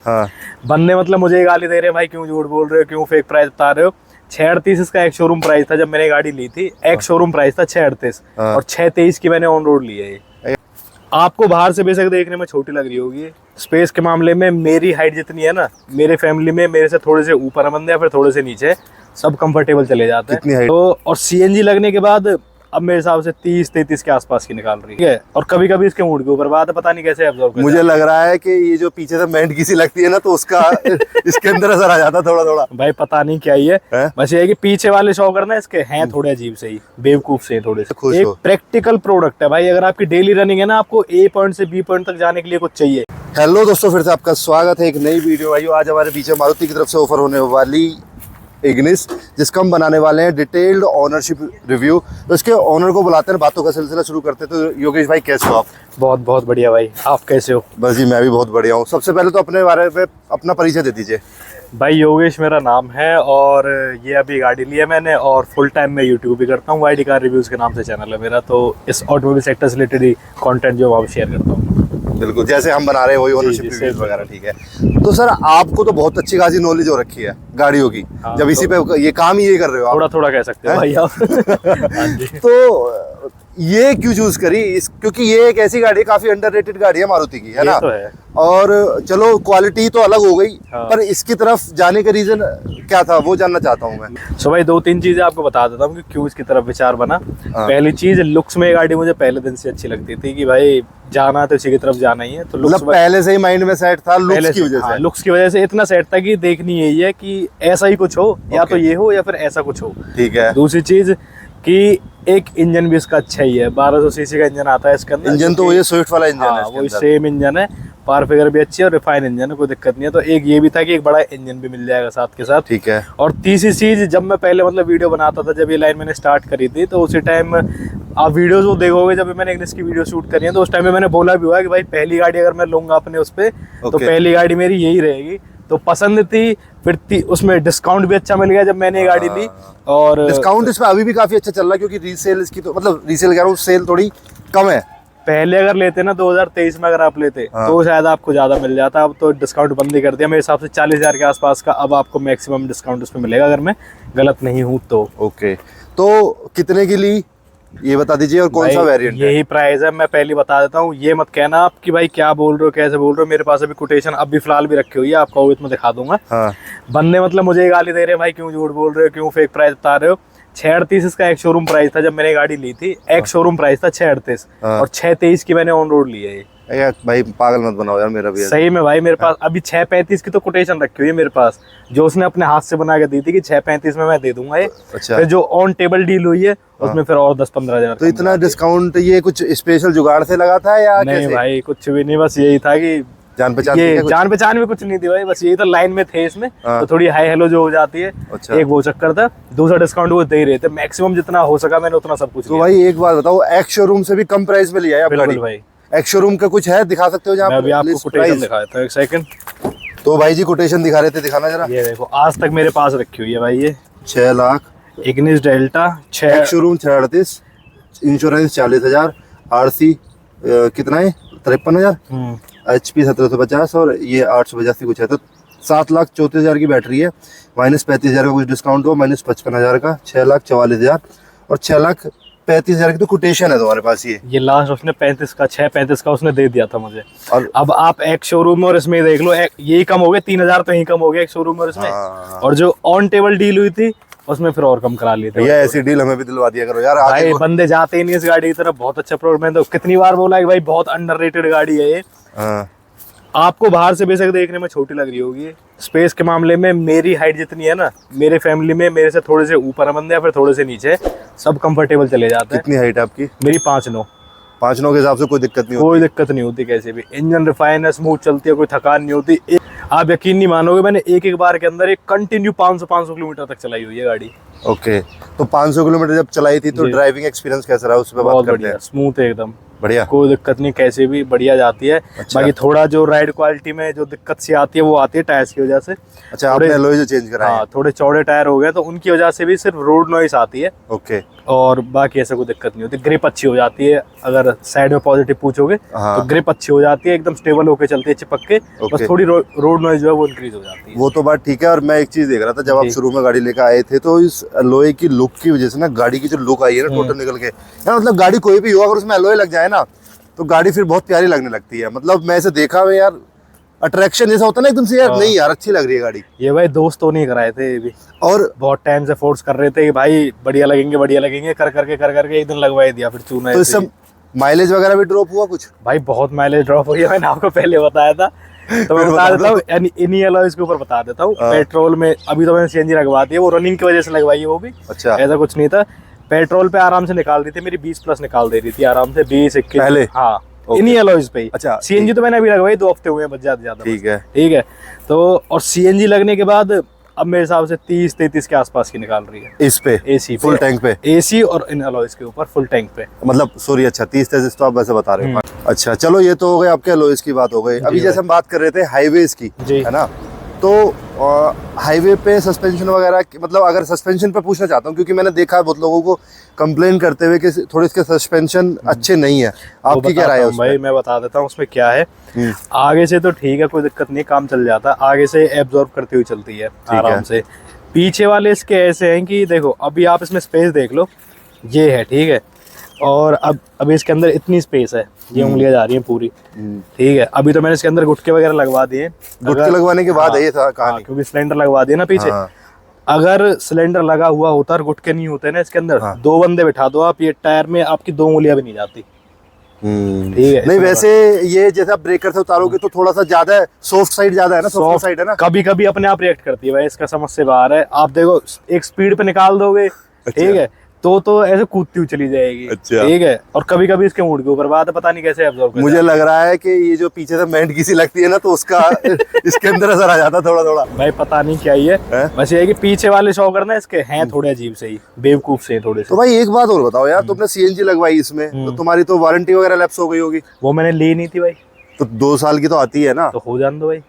हाँ। बंदे मतलब मुझे गाली दे रहे हैं, भाई क्यों झूठ बोल रहे हो, क्यों फेक प्राइस बता रहे हो। 638 इसका एक शोरूम प्राइस था जब मैंने गाड़ी ली थी, एक शोरूम प्राइस था 638 और 623 की मैंने ऑन रोड ली है ये। आपको बाहर से बेशक देखने में छोटी लग रही होगी, स्पेस के मामले में मेरी हाइट जितनी है ना, मेरे फैमिली में मेरे से थोड़े से ऊपर है बंदे या फिर थोड़े से नीचे, सब कंफर्टेबल चले जाते हैं। तो और सीएनजी लगने के बाद अब मेरे हिसाब से 30-33 के आसपास की निकाल रही है। और कभी कभी इसके मूड के ऊपर बात है, पता नहीं कैसे एब्जॉर्ब करता है। मुझे लग रहा है कि ये जो पीछे से मेंट किसी लगती है ना, तो उसका इसके अंदर असर आ जाता है थोड़ा थोड़ा। भाई पता नहीं क्या ही है, बस ये है कि पीछे वाले शॉकर ना इसके हैं थोड़े अजीब से ही, बेवकूफ से थोड़े से। एक प्रैक्टिकल प्रोडक्ट है भाई, अगर आपकी डेली रनिंग है ना, आपको ए पॉइंट से बी पॉइंट तक जाने के लिए कुछ चाहिए। हेलो दोस्तों, फिर से आपका स्वागत है एक नई वीडियो। भाई आज हमारे पीछे मारुति की तरफ से ऑफर होने वाली इग्निस, जिसका हम बनाने वाले हैं डिटेल्ड ओनरशिप रिव्यू। तो इसके ओनर को बुलाते हैं, बातों का सिलसिला शुरू करते हैं। तो योगेश भाई कैसे हो आप? बहुत बहुत बढ़िया भाई, आप कैसे हो? बस जी मैं भी बहुत बढ़िया हूँ। सबसे पहले तो अपने बारे में अपना परिचय दे दीजिए। भाई योगेश मेरा नाम है और ये अभी गाड़ी ली है मैंने, और फुल टाइम मैं यूट्यूब भी करता हूँ। वाईडी कार रिव्यूज़ के नाम से चैनल है मेरा, तो इस ऑटोमोबाइल सेक्टर से रिलेटेड ही कंटेंट जो वहाँ शेयर करता हूँ। बिल्कुल, जैसे हम बना रहे हैं वही ओनरशिप रिव्यूज वगैरह। ठीक है, तो सर आपको तो बहुत अच्छी खासी नॉलेज हो रखी है गाड़ियों की। हाँ, जब इसी पे ये काम ही ये कर रहे हो आप, थोड़ा थोड़ा कह सकते हो भाई आप। तो ये क्यों चूज करी क्योंकि ये एक ऐसी गाड़ी है, काफी अंडररेटेड गाड़ी है मारुति की, है ना? तो है। और चलो क्वालिटी तो अलग हो गई, हाँ। पर इसकी तरफ जाने का रीजन क्या था वो जानना चाहता हूँ मैं। सो भाई 2-3 चीजें आपको बता देता हूँ कि क्यों इसकी तरफ विचार बना। पहली चीज, लुक्स में गाड़ी मुझे पहले दिन से अच्छी लगती थी कि भाई जाना तो इसी की तरफ जाना ही है। तो लुक्स पहले से ही माइंड में सेट था, लुक्स की वजह से। लुक्स की वजह से इतना सेट था कि देखनी यही है कि ऐसा ही कुछ हो, या तो ये हो या फिर ऐसा कुछ हो। ठीक है। दूसरी चीज कि एक इंजन भी इसका अच्छा ही है, 1200 सीसी का इंजन आता है इसके अंदर। इंजन तो ये स्विफ्ट वाला इंजन है, वही सेम इंजन है, पावर फिगर भी अच्छी है और रिफाइन इंजन है, कोई दिक्कत नहीं है। तो एक ये भी था कि एक बड़ा इंजन भी मिल जाएगा साथ के साथ। ठीक है। और तीसरी चीज, जब मैं पहले मतलब वीडियो बनाता था, जब ये लाइन मैंने स्टार्ट करी थी, तो उसी टाइम आप वीडियोस वो देखोगे, जब मैंने इग्निस की वीडियो शूट करी है, तो उस टाइम में मैंने बोला भी हुआ कि भाई पहली गाड़ी अगर मैं लूंगा अपने उस पे, तो पहली गाड़ी मेरी यही रहेगी। तो पसंद थी, फिर उसमें डिस्काउंट भी अच्छा मिल गया जब मैंने ये गाड़ी ली। और डिस्काउंट इसमें अभी भी काफी अच्छा चल रहा है, क्योंकि रीसेल इसकी तो मतलब रीसेल कह रहा हूँ, सेल थोड़ी कम है। पहले अगर लेते ना 2023 में अगर आप लेते, तो शायद आपको ज्यादा मिल जाता। अब तो डिस्काउंट बंद ही कर दिया मेरे हिसाब से, 40,000 के आसपास का अब आपको मैक्सिमम डिस्काउंट उसमें मिलेगा, अगर मैं गलत नहीं हूँ तो। ओके, तो कितने की ली ये बता दीजिए, और कौन सा वेरिएंट है? यही प्राइस है, मैं पहले बता देता हूँ। ये मत कहना आप कि भाई क्या बोल रहे हो, कैसे बोल रहे हो। मेरे पास अभी कोटेशन अभी फिलहाल भी रखी हुई है, आपको मैं दिखा दूंगा। हाँ। बंदे मतलब मुझे गाली दे रहे हैं, भाई क्यों झूठ बोल रहे हो, क्यों फेक प्राइस बता रहे हो। 638 इसका एक शोरूम प्राइस था जब मैंने गाड़ी ली थी, एक शोरूम प्राइस था 638 और 623 की मैंने ऑन रोड ली है। यार भाई पागल मत बनाओ यार, मेरा भी सही में भाई, मेरे पास अभी 635 की तो कोटेशन रखी हुई है मेरे पास, जो उसने अपने हाथ से बना के दी थी कि 635 में मैं दे दूंगा ये। अच्छा। फिर जो ऑन टेबल डील हुई है उसमें फिर और 10-15 हजार। तो इतना डिस्काउंट ये कुछ स्पेशल जुगाड़ से लगा था या नहीं कैसे? भाई कुछ भी नहीं, बस यही था कि जान पहचान में कुछ नहीं थी भाई, बस यही था, लाइन में थे इसमें। तो थोड़ी हाई हेलो जो हो जाती है। अच्छा। एक वो चक्कर था, दूसरा डिस्काउंट वो दे ही रहे थे, मैक्सिमम जितना हो सका मैंने उतना सब कुछ। तो भाई एक बात बताओ, एक्स शोरूम से भी कम प्राइस में लिया है आपने? भाई एक्स शोरूम का कुछ है, दिखा सकते हो जहाँ? मैं अभी आपको कोटेशन दिखा देता हूं, एक सेकंड। तो भाई जी कोटेशन दिखा रहे थे, दिखाना जरा। ये देखो, आज तक मेरे पास रखी हुई है भाई ये। 6 lakh Ignis delta 6, ex showroom 638, insurance 40,000, RC कितना है 53,000, HP 1750 और ये 885 कुछ है। तो 7,34,000 की बैटरी है, माइनस 35,000 का कुछ डिस्काउंट हो, माइनस 55,000 का 6,44,000 और 6,35,000 की तो कोटेशन है तुम्हारे पास। ये लास्ट उसने 635 का उसने दे दिया था मुझे। और अब आप एक शोरूम और इसमें देख लो, यही कम हो गया, 3,000 तो यही कम हो गया एक शोरूम और इसमें। और जो ऑन टेबल डील हुई थी उसमें फिर और कम करा लिए थे। भैया ऐसी डील हमें भी दिलवा दिया करो यार। भाई बंदे जाते ही नहीं इस गाड़ी की तरफ, बहुत अच्छा प्रोडक्ट। मैं तो कितनी बार बोला कि भाई बहुत अंडररेटेड गाड़ी है ये। आपको बाहर से बेशक देखने में छोटी लग रही होगी, स्पेस के मामले में मेरी हाइट जितनी है ना, मेरे फैमिली में मेरे से थोड़े से ऊपर है बंदे या फिर थोड़े से नीचे, सब कंफर्टेबल चले जाते हैं। कितनी हाइट है आपकी? मेरी 5'9". 5'9" के हिसाब से कोई दिक्कत नहीं होती? कोई दिक्कत नहीं होती, कैसे भी इंजन रिफाइन है, स्मूथ चलती है, कोई थकान नहीं होती। आप यकीन नहीं मानोगे, मैंने एक बार के अंदर एक कंटिन्यू 500 किलोमीटर तक चलाई हुई है गाड़ी। ओके, तो 500 किलोमीटर जब चलाई थी तो ड्राइविंग एक्सपीरियंस कैसा रहा, उस पर बात करते हैं। स्मूथ है एकदम, बढ़िया, कोई दिक्कत नहीं, कैसे भी बढ़िया जाती है। अच्छा। बाकी थोड़ा जो राइड क्वालिटी में जो दिक्कत सी आती है वो आती है टायर्स की वजह से। अच्छा, आपने एलॉय जो चेंज करा है? हाँ, थोड़े चौड़े टायर हो गए तो उनकी वजह से भी सिर्फ रोड नॉइस आती है। ओके। और बाकी ऐसा कोई दिक्कत नहीं होती। ग्रिप अच्छी हो जाती है, अगर साइड में पॉजिटिव पूछोगे हाँ। तो ग्रिप अच्छी हो जाती है, एकदम स्टेबल होके चलती है चिपक के। बस थोड़ी रोड नॉइज जो है वो इंक्रीज हो जाती है। वो तो बात ठीक है। और मैं एक चीज देख रहा था, जब आप शुरू में गाड़ी लेकर आए थे तो इस एलॉय की लुक की वजह से ना, गाड़ी की जो लुक आई है ना टोटल निकल के यार, मतलब गाड़ी कोई भी हो अगर उसमें एलॉय लग जाए ना तो गाड़ी फिर बहुत प्यारी लगने लगती है। मतलब मैं इसे देखा हुआ यार, अट्रैक्शन जैसा होता है ना एकदम से यार, नहीं यार अच्छी लग रही है गाड़ी। ये भाई दोस्तों नहीं कराए थे ये भी, और बहुत टाइम से फोर्स कर रहे थे कि भाई बढ़िया लगेंगे, कर करके एक दिन लगवाई दिया, फिर चूना। तो इससे माइलेज वगैरह भी ड्रॉप हुआ कुछ? भाई बहुत माइलेज ड्रॉप हो गया, मैंने आपको पहले बताया था। तो मैं बता देता हूँ, इन्हीं एलॉयज के ऊपर बता देता हूँ। पेट्रोल में अभी तो मैंने सीएनजी लगवा दी है, वो रनिंग की वजह से लगवाई है वो भी। अच्छा, ऐसा कुछ नहीं था। पेट्रोल पे आराम से निकाल रही थी, मेरी 20 प्लस निकाल दे रही थी आराम से, 20-21 पहले। हाँ, इन्हीं एलॉयज पे ही। अच्छा, सीएनजी तो मैंने अभी लगवाई 2 हफ्ते हुए हैं बस, ज्यादा। ठीक है, ठीक है। तो और सीएनजी लगने के बाद अब मेरे हिसाब से 30-33 के आसपास की निकाल रही है इस पे एसी फुल टैंक पे, एसी और इन एलॉयज के ऊपर फुल टैंक पे। मतलब सॉरी, अच्छा 30-33 तो आप वैसे बता रहे हो। अच्छा चलो, ये तो हो गए आपके एलॉयज की बात हो गई। अभी जैसे हम बात कर रहे थे हाईवेज की, है ना, तो हाईवे पे सस्पेंशन वगैरह, मतलब अगर सस्पेंशन पे पूछना चाहता हूँ, क्योंकि मैंने देखा है बहुत लोगों को कंप्लेन करते हुए कि थोड़े इसके सस्पेंशन अच्छे नहीं है। आपकी क्या राय है उसमें? भाई मैं बता देता हूँ उसमें क्या है। आगे से तो ठीक है, कोई दिक्कत नहीं, काम चल जाता, आगे से एब्जॉर्ब करती हुई चलती है आराम से। पीछे वाले इसके ऐसे हैं कि देखो, अभी आप इसमें स्पेस देख लो, ये है ठीक है, और अब इसके अंदर इतनी स्पेस है, ये उंगलियां जा रही हैं पूरी, ठीक है। अभी तो मैंने इसके अंदर गुटके वगैरह लगवा दिए। गुटके लगवाने के बाद ये था कहानी, क्योंकि सिलेंडर लगवा दिए ना पीछे। अगर सिलेंडर लगा हुआ होता और गुटके नहीं होते ना इसके अंदर, 2 बंदे बिठा दो आप, ये टायर में आपकी 2 उंगलियां भी नहीं जाती। ठीक है। नहीं वैसे ये जैसे आप ब्रेकर से उतारोगे तो थोड़ा सा ज्यादा सॉफ्ट साइड ज्यादा है ना, सॉफ्ट साइड है ना, कभी कभी अपने आप रिएक्ट करती है भाई, इसका समझ से बाहर है। आप देखो एक स्पीड पे निकाल दोगे, ठीक है, तो ऐसे कूदती हुई चली जाएगी। अच्छा। ठीक है। और कभी कभी इसके मूड के ऊपर बात है, पता नहीं कैसे एब्जॉर्ब करता है। मुझे लग रहा है कि ये जो पीछे से मेंढक सी लगती है ना, तो उसका इसके अंदर असर आ जाता है थोड़ा थोड़ा। भाई पता नहीं क्या ही है, बस ये है कि पीछे वाले शॉकर ना इसके हैं थोड़े अजीब से ही, बेवकूफ से थोड़े से। तो भाई एक बात और बताओ यार, तुमने सीएनजी लगवाई इसमें, तो तुम्हारी तो वारंटी वगैरह लैप्स हो गई होगी? वो मैंने ली नहीं थी भाई। तो 2 साल की तो आती है ना? तो हो जान दो भाई।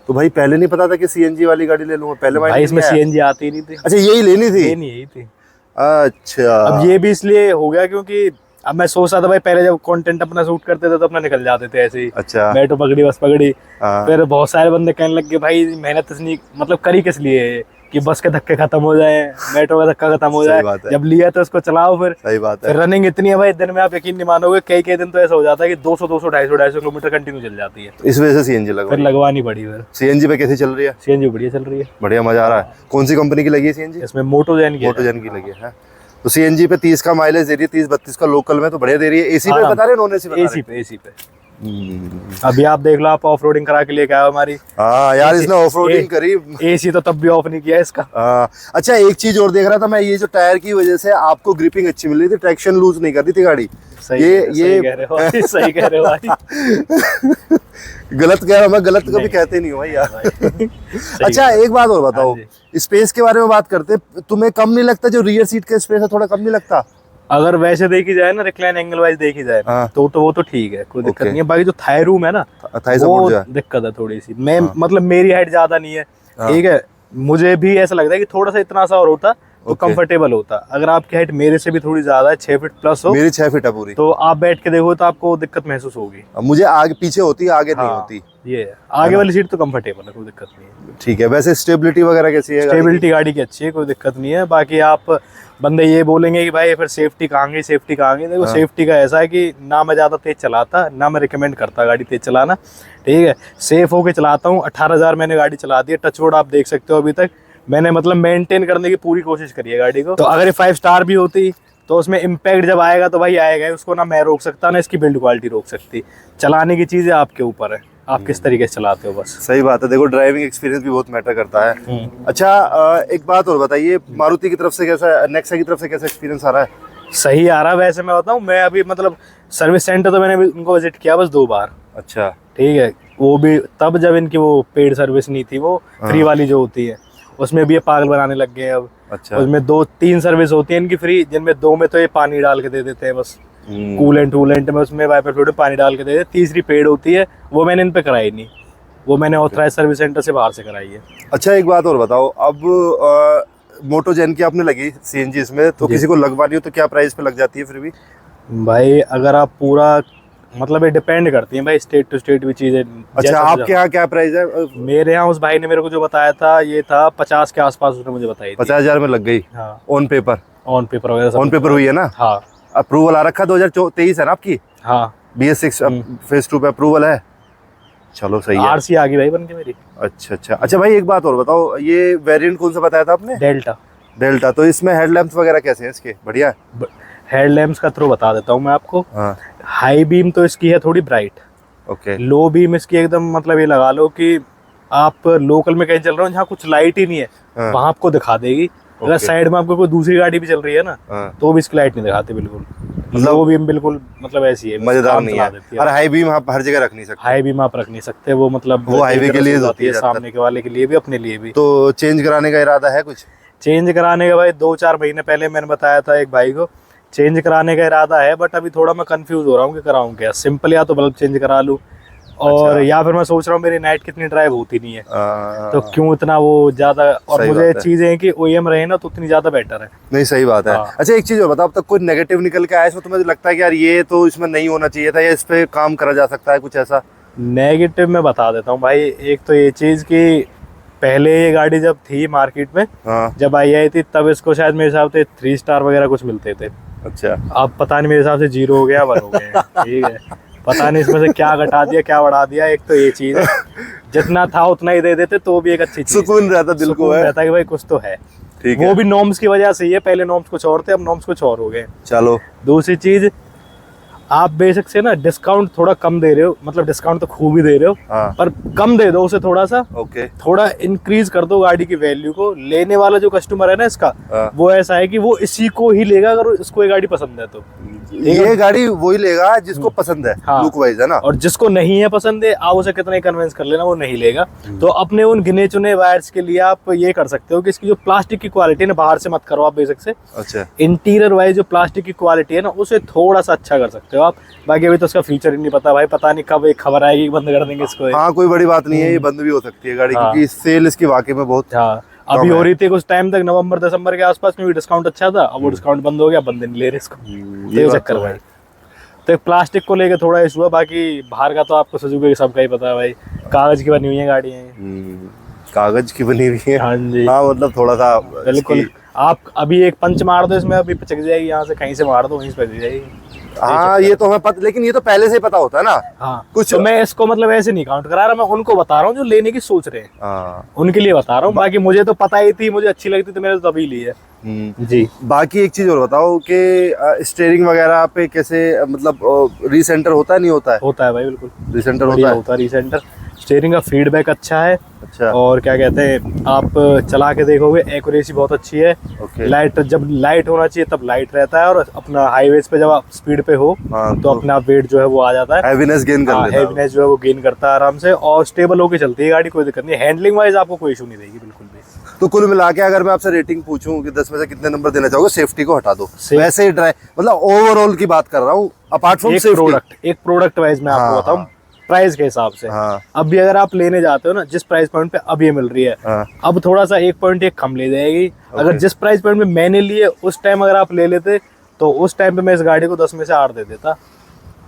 तो भाई पहले नहीं पता था कि सीएनजी वाली गाड़ी ले लूंगा? पहले भाई इसमें सीएनजी आती नहीं थी। अच्छा, यही लेनी थी? यही थी। अच्छा, अब ये भी इसलिए हो गया क्योंकि अब मैं सोच रहा था भाई, पहले जब कंटेंट अपना शूट करते थे तो अपना निकल जाते थे ऐसे ही। अच्छा, बैठो पकड़ी बस पकड़ी। फिर बहुत सारे बंदे कहने लग गए भाई मेहनत नहीं, मतलब करी किस लिए है कि बस के धक्के खत्म हो जाए, मेट्रो का धक्का खत्म हो जाए। जब लिया तो उसको चलाओ फिर। सही बात है। फिर रनिंग इतनी है भाई, दिन में आप यकीन नहीं मानोगे, कई दिन तो ऐसा हो जाता है कि 200, 250 किलोमीटर कंटिन्यू चल जाती है। इस वजह से सीएनजी लगवाई? फिर लगवानी पड़ी। फिर सीएनजी पे कैसी चल रही है? सीएनजी बढ़िया चल रही है, बढ़िया, मजा आ रहा है। कौन सी कंपनी की लगी है सीएनजी? इसमें मोटोजेन की लगी है। तो सीएनजी पे 30 का माइलेज दे रही है, 30-32 का लोकल में, तो बढ़िया दे रही है। एसी पे बता रहे, नॉन एसी पे? एसी पे। अभी आप देख लो, आप ऑफ रोडिंग करा के लेके आए हमारी। हाँ यार, इसने ऑफ रोडिंग करी, एसी तो तब भी ऑफ नहीं किया इसका। अच्छा, एक चीज और देख रहा था मैं, ये जो टायर की वजह से आपको ग्रिपिंग अच्छी मिल रही थी, ट्रैक्शन लूज नहीं कर रही थी गाड़ी। सही कह रहे हो भाई। गलत कह रहा हूं मैं, गलत कभी कहते नहीं हो भाई यार। अच्छा एक बात और बताओ, स्पेस के बारे में बात करते, तुम्हें कम नहीं लगता जो रियर सीट का स्पेस है, थोड़ा कम नहीं लगता? अगर वैसे देखी जाए ना, रिक्लाइन एंगल वाइज देखी जाए तो वो तो ठीक है, कोई दिक्कत नहीं है। बाकी जो थाई रूम है ना, वो दिक्कत है थोड़ी सी। मैं मतलब मेरी हाइट ज्यादा नहीं है, ठीक है, मुझे भी ऐसा लगता है कि थोड़ा सा इतना सा और होता तो कंफर्टेबल होता। अगर आपकी हाइट मेरे से भी थोड़ी ज्यादा है, 6 फीट प्लस हो, मेरी 6 फीट है पूरी, तो आप बैठ के देखो तो आपको दिक्कत महसूस होगी। मुझे आगे पीछे होती है, आगे नहीं होती। ये आगे वाली सीट तो कंफर्टेबल है, कोई दिक्कत नहीं है। ठीक है। वैसे स्टेबिलिटी वगैरह कैसी है? स्टेबिलिटी गाड़ी की अच्छी है, कोई दिक्कत नहीं है। बाकी आप बंदे ये बोलेंगे कि भाई फिर सेफ्टी कहाँ गई, सेफ्टी कहाँ गई। देखो सेफ्टी का ऐसा है कि ना मैं ज़्यादा तेज चलाता, ना मैं रिकमेंड करता गाड़ी तेज चलाना, ठीक है। सेफ होके चलाता हूँ। 18,000 मैंने गाड़ी चला दी है, टचवुड आप देख सकते हो। अभी तक मैंने मतलब मेंटेन करने की पूरी कोशिश करी है गाड़ी को। तो अगर ये 5 स्टार भी होती तो उसमें इम्पैक्ट जब आएगा तो भाई आएगा, उसको ना मैं रोक सकता, ना इसकी बिल्ड क्वालिटी रोक सकती। चलाने की चीज़ें आपके ऊपर है, आप किस तरीके से चलाते हो बस। सही बात है। देखो ड्राइविंग एक्सपीरियंस भी बहुत मैटर करता है। अच्छा एक बात और बताइए, मारुति की तरफ से कैसा, नेक्सा की तरफ से कैसा एक्सपीरियंस आ रहा है? सही आ रहा है। वैसे मैं बताऊँ, मैं अभी मतलब सर्विस सेंटर तो मैंने उनको विजिट किया बस 2 बार। अच्छा, ठीक है। वो भी तब जब इनकी वो पेड सर्विस नहीं थी, वो फ्री वाली जो होती है, उसमें भी ये पागल बनाने लग गए अब। अच्छा। उसमें 2-3 सर्विस होती है इनकी फ्री, जिनमें 2 में तो ये पानी डाल के दे देते हैं बस, कूलेंट वूलेंट में, उसमें वाइपर फ्लूइड पानी डाल के दे देते। तीसरी पेड होती है, वो मैंने इन पे कराई नहीं, वो मैंने ऑथराइज सर्विस सेंटर से बाहर से कराई है। अच्छा एक बात और बताओ, अब मोटोजेन की आपने लगी सीएनजी इसमें, तो किसी को लगवानी हो तो क्या प्राइस पे लग जाती है फिर भी? भाई अगर आप पूरा मतलब ये डिपेंड करती है भाई, स्टेट टू स्टेट भी चीजें। अच्छा, आपके यहाँ क्या प्राइस है? मेरे यहाँ उस भाई ने मेरे को जो बताया था ये था 50 के आसपास, उसने मुझे बताई थी। 50,000 में लग गई? हाँ, ऑन पेपर? ऑन पेपर वगैरह ऑन पेपर हुई है ना? हाँ। अप्रूवल आ रखा 2023 है ना आपकी? हाँ, BS6 फेज 2 पे अप्रूवल है। चलो सही है। आरसी आ गई भाई बन के मेरी। अच्छा भाई, एक बात और बताओ, ये वेरिएंट कौन सा बताया था आपने? डेल्टा। डेल्टा। तो इसमें हेडलैम्प्स वगैरह कैसे हैं इसके? बढ़िया है? हेडलैम्प्स का थ्रू बता देता हूँ मैं आपको। हाँ। हाई बीम तो इसकी है थोड़ी ब्राइट। ओके। लो बीम इसकी एकदम मतलब ये लगा लो कि आप लोकल में कहीं चल रहे हो जहाँ कुछ लाइट ही नहीं है, हाँ। वहां आपको दिखा देगी। अगर साइड में आपको कोई दूसरी गाड़ी भी चल रही है ना, हाँ। तो भी इसकी लाइट नहीं दिखाती बिल्कुल। लो बीम बिल्कुल मतलब ऐसी है, मजेदार नहीं है। और हाई बीम आप हर जगह रख नहीं सकते? हाई बीम आप रख नहीं सकते, वो मतलब वो हाईवे के लिए होती है, सामने के वाले के लिए भी अपने लिए भी। तो चेंज कराने का इरादा है कुछ? चेंज कराने का भाई 2-4 महीने पहले मैंने बताया था एक भाई को, चेंज कराने का इरादा है, बट अभी थोड़ा मैं कंफ्यूज हो रहा हूँ कि कराऊं क्या। सिंपल या तो बल्ब चेंज करा लूं, और अच्छा। या फिर मैं सोच रहा हूँ मेरी नाइट कितनी ड्राइव होती नहीं है, तो क्यों इतना वो ज्यादा। और मुझे चीजें हैं कि OEM रहे ना तो उतनी ज्यादा बेटर है। नहीं, सही बात है। हाँ। अच्छा, एक चीज और बताओ, अब तक कोई नेगेटिव निकल के आया इसमें तो मुझे लगता है कि यार ये तो इसमें नहीं होना चाहिए था, या इस पे काम करा जा सकता है कुछ ऐसा? नेगेटिव मैं बता देता हूँ भाई। एक तो ये चीज कि पहले ये गाड़ी जब थी मार्केट में, हाँ। जब आई थी, तब इसको शायद मेरे हिसाब से 3 स्टार वगैरह कुछ मिलते थे। अच्छा। अब पता नहीं, मेरे हिसाब से 0 हो गया, 1 हो गया। ठीक है, पता नहीं इसमें से क्या घटा दिया क्या बढ़ा दिया। एक तो ये चीज है, जितना था उतना ही दे देते तो भी एक अच्छी चीज, सुकून रहता दिल को, है रहता कि भाई कुछ तो है। ठीक वो है। भी नॉर्म्स की वजह से ही है, पहले नॉर्म्स कुछ और थे, अब नॉर्म्स कुछ और हो गए। चलो। दूसरी चीज, आप बेशक से ना डिस्काउंट थोड़ा कम दे रहे हो, मतलब डिस्काउंट तो खूब ही दे रहे हो, हाँ। पर कम दे दो उसे थोड़ा सा। ओके। थोड़ा इंक्रीज कर दो गाड़ी की वैल्यू को। लेने वाला जो कस्टमर है ना इसका, हाँ। वो ऐसा है कि वो इसी को ही लेगा अगर उसको ये गाड़ी पसंद है तो। ये गाड़ी वही लेगा जिसको पसंद है, हाँ। लुक वाइज, है ना? और जिसको नहीं है पसंद है, आप उसे कितना ही कन्विंस कर लेना, वो नहीं लेगा। तो अपने उन गिने चुने वायर्स के लिए आप ये कर सकते हो कि इसकी जो प्लास्टिक की क्वालिटी है ना, बाहर से मत करो आप बेशक से। अच्छा। इंटीरियर वाइज जो प्लास्टिक की क्वालिटी है ना, उसे थोड़ा सा अच्छा कर सकते हो आप। बाकी अभी तो उसका फ्यूचर ही नहीं पता भाई, पता नहीं कब एक खबर आएगी बंद कर देंगे इसको। हाँ, कोई बड़ी बात नहीं है, ये बंद भी हो सकती है गाड़ी, हाँ। क्योंकि सेल इसकी वाकई में बहुत। हाँ, अभी हो रही थी कुछ टाइम तक, नवंबर-दिसंबर के आसपास में भी डिस्काउंट अच्छा था। अब वो डिस्काउंट बंद हो गया, बंद नहीं ले रहे इसको। ये चक्कर भाई। तो प्लास्टिक को लेके थोड़ा इशू है, बाकी बाहर का तो आपको सुजुकी सबका ही पता है भाई, कागज की बनी हुई है गाड़ी है। कागज की बनी हुई है। हाँ जी। हाँ, मतलब थोड़ा सा बिल्कुल। आप अभी एक पंच मार दो इसमें, अभी पिचक जाएगी, यहाँ से कहीं से मार दो वहीं से पिचक जाएगी। हाँ, ये तो हमें पता, लेकिन ये तो पहले से ही पता होता है ना। हाँ, कुछ तो मैं इसको मतलब ऐसे नहीं काउंट करा रहा, मैं उनको बता रहा हूँ जो लेने की सोच रहे हैं। हाँ। उनके लिए बता रहा हूँ। बाकी मुझे तो पता ही थी, मुझे अच्छी लगती तो मैंने तो तभी ली है। जी। बाकी एक चीज और बताओ कि स्टीयरिंग वगैरह पे कैसे, मतलब रीसेंटर होता है नहीं होता है? होता है भाई, बिल्कुल रीसेंटर बढ़िया होता है। होता है रीसेंटर। स्टीयरिंग का फीडबैक अच्छा है। अच्छा। और क्या कहते हैं, आप चला के देखोगे एक्यूरेसी बहुत अच्छी है। ओके। लाइट, जब लाइट होना चाहिए तब लाइट रहता है, और अपना हाईवेज पे जब आप स्पीड पे हो, हाँ, तो अपना वेट जो है वो आ जाता है, हैवीनेस गेन कर लेता है। हैवीनेस जो है वो गेन करता है आराम से, और स्टेबल होके चलती है गाड़ी, कोई दिक्कत नहीं। हैंडलिंग वाइज आपको कोई इशू नहीं देगी बिल्कुल भी। तो कुल मिला के अगर मैं आपसे रेटिंग पूछूं कि 10 में से कितने नंबर देना चाहोगे? सेफ्टी को हटा दो, वैसे ही ड्राइव, मतलब ओवरऑल की बात कर रहा हूँ, अपार्ट फ्रॉम सेफ्टी। एक प्रोडक्ट वाइज मैं आपको बताऊं, प्राइस के हिसाब से। हाँ। अब भी अगर आप लेने जाते हो ना, जिस प्राइस पॉइंट पे अब ये मिल रही है, हाँ। अब थोड़ा सा 1.1 कम ले जाएगी। अगर जिस प्राइस पॉइंट पे मैंने लिए उस टाइम अगर आप ले लेते, तो उस टाइम पे मैं इस गाड़ी को 10 में से 8 दे देता।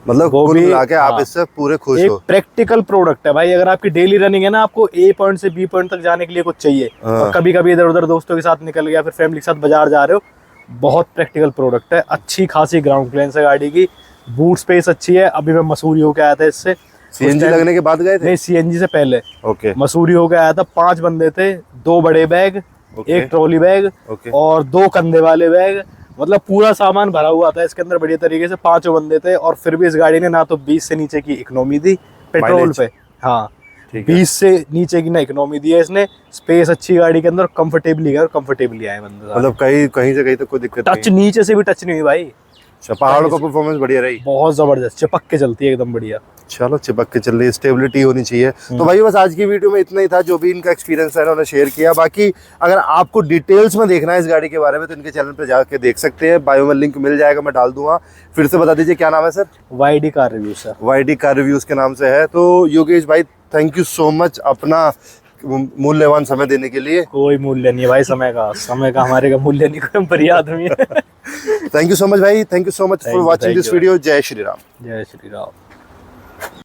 मतलब वो कुल भी, मिला के आप हाँ, इससे पूरे खुश एक हो? प्रैक्टिकल प्रोडक्ट है भाई। अगर आपकी डेली रनिंग है ना, आपको A पॉइंट से B पॉइंट तक जाने के लिए कुछ चाहिए, और कभी कभी इधर उधर दोस्तों के साथ निकल गया, फिर फैमिली के साथ बाजार जा रहे हो, बहुत प्रैक्टिकल प्रोडक्ट है। अच्छी खासी ग्राउंड क्लियरेंस है गाड़ी की, बूट स्पेस अच्छी है। अभी मैं मसूरी होके आया था इससे। सीएनजी लगने के बाद गए थे? नहीं, सीएनजी से पहले। ओके। मसूरी होके आया था, 5 बंदे थे, 2 बड़े बैग, एक ट्रॉली बैग, और 2 कंधे वाले बैग, मतलब पूरा सामान भरा हुआ था इसके अंदर बढ़िया तरीके से। 5 बंदे थे, और फिर भी इस गाड़ी ने ना तो 20 से नीचे की इकोनॉमी दी पेट्रोल पे। हाँ, 20 से नीचे की ना इकोनॉमी दी है इसने। स्पेस अच्छी गाड़ी के अंदर, कंफर्टेबली है, और कंफर्टेबली आए बंदा, मतलब कहीं से कहीं तो कोई दिक्कत टच नीचे से भी टच नहीं हुई भाई। पहाड़ों का परफॉर्मेंस बढ़िया रही, बहुत जबरदस्त, चिपक के चलती है एकदम बढ़िया। चलो, चिपक के चल रही, स्टेबिलिटी होनी चाहिए। तो भाई बस आज की वीडियो में इतना ही था, जो भी इनका एक्सपीरियंस है उन्होंने शेयर किया। बाकी अगर आपको डिटेल्स में देखना है इस गाड़ी के बारे में, तो इनके चैनल पर जाके देख सकते हैं, बायो में लिंक मिल जाएगा, मैं डाल दूंगा। फिर से बता दीजिए क्या नाम है sir? YD car review sir. YD car reviews के नाम से है। तो योगेश भाई, थैंक यू सो मच अपना मूल्यवान समय देने के लिए। कोई मूल्य नहीं है भाई समय का हमारे का मूल्य नहीं, कोई बड़ी आदमी है। थैंक यू सो मच भाई, thank you so much for watching this video. जय श्री राम। जय श्री राम।